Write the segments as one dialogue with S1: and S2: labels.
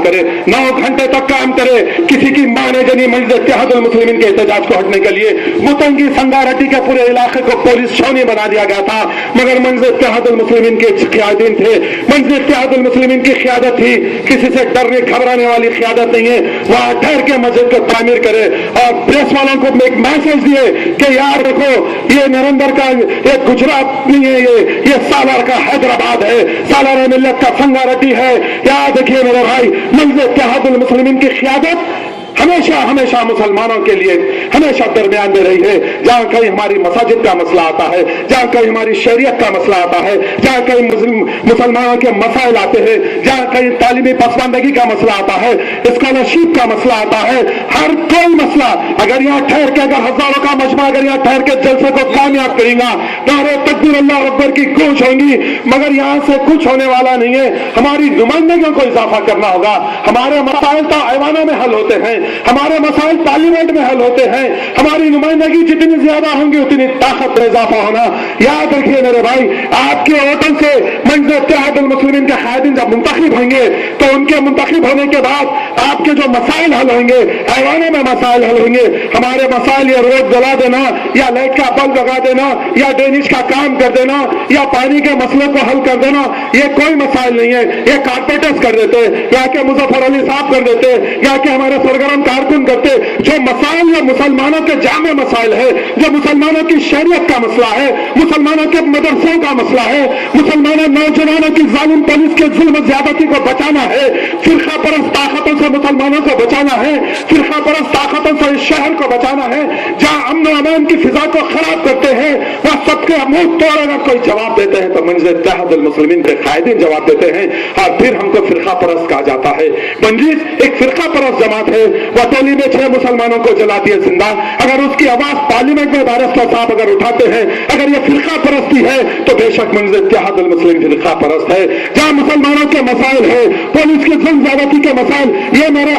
S1: करे, 9 घंटे तक काम करे। किसी की मां ने जनी मजलिस इत्तेहादुल मुस्लिमीन के एहतजाज को हटने के लिए मुतंगी संगारेड्डी के पूरे इलाके को पुलिस छावनी बना दिया गया था, मगर मजलिस इत्तेहादुल मुस्लिमीन के क़यादीन थे, मजलिस इत्तेहादुल मुस्लिमीन की क़यादत थी, किसी से डरने घबराने वाली क़यादत नहीं है। वहां ठहर के मस्जिद को तामीर करे और प्रेस वालों को एक मैसेज दिए कि यार देखो, ये नरेंद्र का ये गुजरात नहीं है, ये सालार का हैदराबाद है, सालार मिल्लत का संगारेड्डी है। याद देखिए मेरे भाई, मजलिस इत्तेहादुल मुस्लिमीन की क़यादत हमेशा हमेशा मुसलमानों के लिए हमेशा दरमियान में रही है। जहां कहीं हमारी मसाजिद का मसला आता है, जहां कहीं हमारी शरीयत का मसला आता है, जहां कहीं मुसलमानों के मसाइल आते हैं, जहां कहीं तालीमी पसमानदगी का मसला आता है, स्कॉलरशिप का मसला आता है, हर कोई मसला अगर यहाँ ठहर के, अगर हजारों का मजमा अगर यहाँ ठहर के जलसे को कामयाब करेगा, नारे तकबीर अल्लाह अकबर की गूंज होंगी, मगर यहाँ से कुछ होने वाला नहीं है। हमारी नुमाइंदगियों को इजाफा करना होगा। हमारे मसाइल तो ऐवानों में हल होते हैं, हमारे मसाइल पार्लियामेंट में हल होते हैं। हमारी नुमाइंदगी जितनी ज्यादा होंगी उतनी ताकत में इजाफा होना। याद रखिए मेरे भाई, आपके वोटों से मजलिस इत्तेहादुल मुस्लिमीन के कायदीन जब मुंतखब होंगे तो उनके मुंतखब होने के बाद आपके जो मसाइल हल होंगे, ऐवानों में मसाइल हल होंगे। हमारे मसाइल ये रोड जला देना या लाइट का बल्ब लगा देना या ड्रेनेज का काम कर देना या पानी के मसले को हल कर देना, ये कोई मसाइल नहीं है। ये कारपोरेटर्स कर देते, या के मुजफ्फर अली साहब कर देते, या के हमारे सरगर्म कारकुन करते। जो मसाइल या मुसलमानों के जामे मसाइल है, जो मुसलमानों की शरीयत का मसला है, मुसलमानों के मदरसों का मसला है, मुसलमानों नौजवानों की जालिम पुलिस के जुल्म ज्यादती को बचाना है, फिरका परस्त ताकतों से मुसलमानों को बचाना है, फिरका परस्त ताकतों से इस शहर को बचाना है। जहां अमन और अमान की फिजा को खराब करते हैं वह सबके मुंह तोड़ अगर कोई जवाब देते हैं तो मजलिस इत्तेहादुल मुस्लिमीन के कायदीन जवाब देते हैं और फिर हमको फिरका परस्त कहा जाता है। मजलिस एक फिरका परस्त जमात है। वह टोली में 6 मुसलमानों को जला दिए जिंदा। अगर उसकी आवाज पार्लियामेंट में बैरिस्टर साहब अगर उठाते हैं, अगर ये फिरका परस्ती है तो बेशक मजलिस इत्तेहादुल मुस्लिमीन फिरका परस्त है। जहां मुसलमानों के मसाइल है, पुलिस की जुल्म ज्यादती के मसाइल, ये मेरे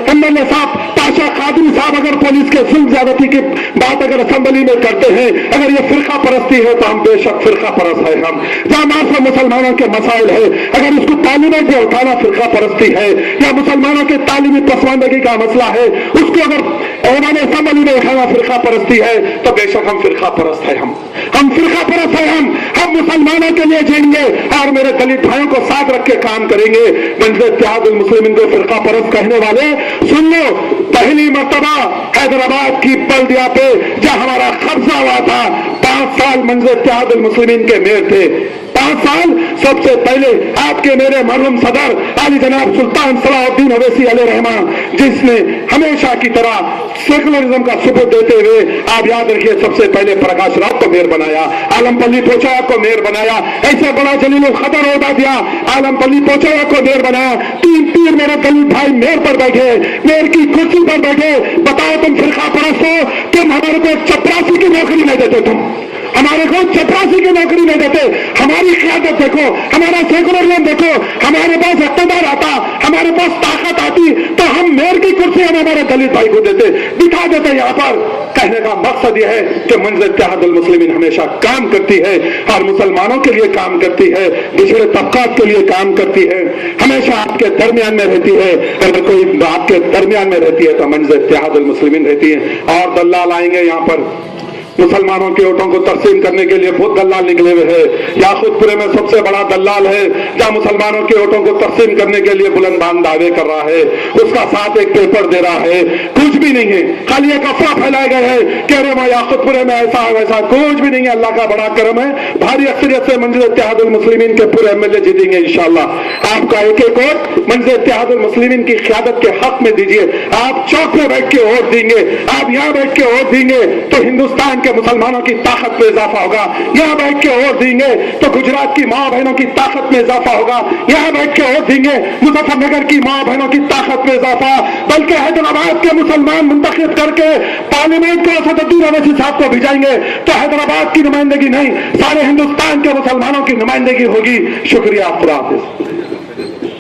S1: एमएलए साहब पाशा कादरी साहब अगर पुलिस के जुल्म ज्यादती की बात अगर असेंबली में करते हैं, अगर ये फिरका परस्ती है तो हम बेशक फिरका परस्त है। हम जहां मात्र मुसलमानों के मसाइल है, अगर उसको पार्लियामेंट में उठाना फिरका परस्ती है, या मुसलमानों के तालीमी पसमानदगी का मसला है उसको अगर उन्होंने असेंबली में उठाना फिरका परस्ती है तो बेशक हम फिरका परस्त है। हम फिरका परस्त है। हम मुसलमानों के लिए जिएंगे और मेरे दलित भाइयों को साथ रख के काम करेंगे। मजलिस इत्तेहादुल मुस्लिमीन को फिरका परस्त कहने वाले सुन लो, पहली मर्तबा हैदराबाद की बल्दिया पे जहां हमारा कब्जा हुआ था, 5 साल मजलिस इत्तेहादुल मुस्लिमीन के मेयर थे। 5 साल सबसे पहले आपके मेरे मरहूम सदर अली जनाब सुल्तान सलाहुद्दीन ओवैसी अलैहिर्रहमान, जिसने हमेशा की तरह सेकुलरिज्म का सबूत देते हुए आप याद रखिए सबसे पहले प्रकाश राव को मेयर बनाया, आलमपल्ली पोचैया को मेयर बनाया, ऐसे बड़ा जलीलुल कदर ओहदा दिया, आलमपल्ली पोचैया को मेयर बनाया। 3 पीर मेरे दलित भाई मेयर पर बैठे, मेयर की कुर्सी पर बैठे। बताओ तुम फिरका परस्त हो, तुम हमारे को चपरासी की नौकरी नहीं देते, तुम हमारे को चपरासी की नौकरी नहीं देते। हमारी क़यादत देखो, हमारा सेकुलरिज्म देखो, हमारे पास इक़्तिदार आता, हमारे पास ताकत आती तो हम मेयर की कुर्सी हम हमारे दलित भाई को देते, दिखा देते। यहाँ पर कहने का मकसद यह है कि मजलिस इत्तेहादुल मुस्लिमीन हमेशा काम करती है और मुसलमानों के लिए काम करती है, पिछड़े तबकात के लिए काम करती है, हमेशा आपके दरमियान में रहती है। अगर कोई आपके दरमियान में रहती है तो मजलिस इत्तेहादुल मुस्लिमीन रहती है। और दल्लाल आएंगे यहाँ पर मुसलमानों के वोटों को तकसीम करने के लिए बहुत दल्लाल निकले हुए हैं। याकूतपुरे में सबसे बड़ा दल्लाल है जहां मुसलमानों के वोटों को तकसीम करने के लिए बुलंदबान दावे कर रहा है, उसका साथ एक पेपर दे रहा है। कुछ भी नहीं है, खाली एक अफवाह फैलाए गए हैं कह रहे वहां याकूतपुरे में ऐसा है वैसा, कुछ भी नहीं है। अल्लाह का बड़ा करम है, भारी अक्सरियत से मजलिस इत्तेहादुल मुस्लिमीन के पूरे एमएलए जीतेंगे इंशाअल्लाह। आपका एक एक वोट मजलिस इत्तेहादुल मुस्लिमीन की क़यादत के हक में दीजिए। आप चौक में बैठ के वोट देंगे, आप यहाँ बैठ के वोट देंगे तो हिंदुस्तान मुसलमानों की ताकत में इजाफा होगा। यहाँ बैठ के वोट देंगे तो गुजरात की माँ बहनों की ताकत में इजाफा होगा। यहाँ बैठ के वोट देंगे मुजफ्फरनगर की माँ बहनों की ताकत में इजाफा, बल्कि हैदराबाद के मुसलमान मुंतखब करके पार्लियामेंट को असदुद्दीन ओवैसी साहब को भिजाएंगे तो हैदराबाद की नुमाइंदगी नहीं, सारे हिंदुस्तान के मुसलमानों की नुमाइंदगी होगी। शुक्रिया, खुदा हाफिज।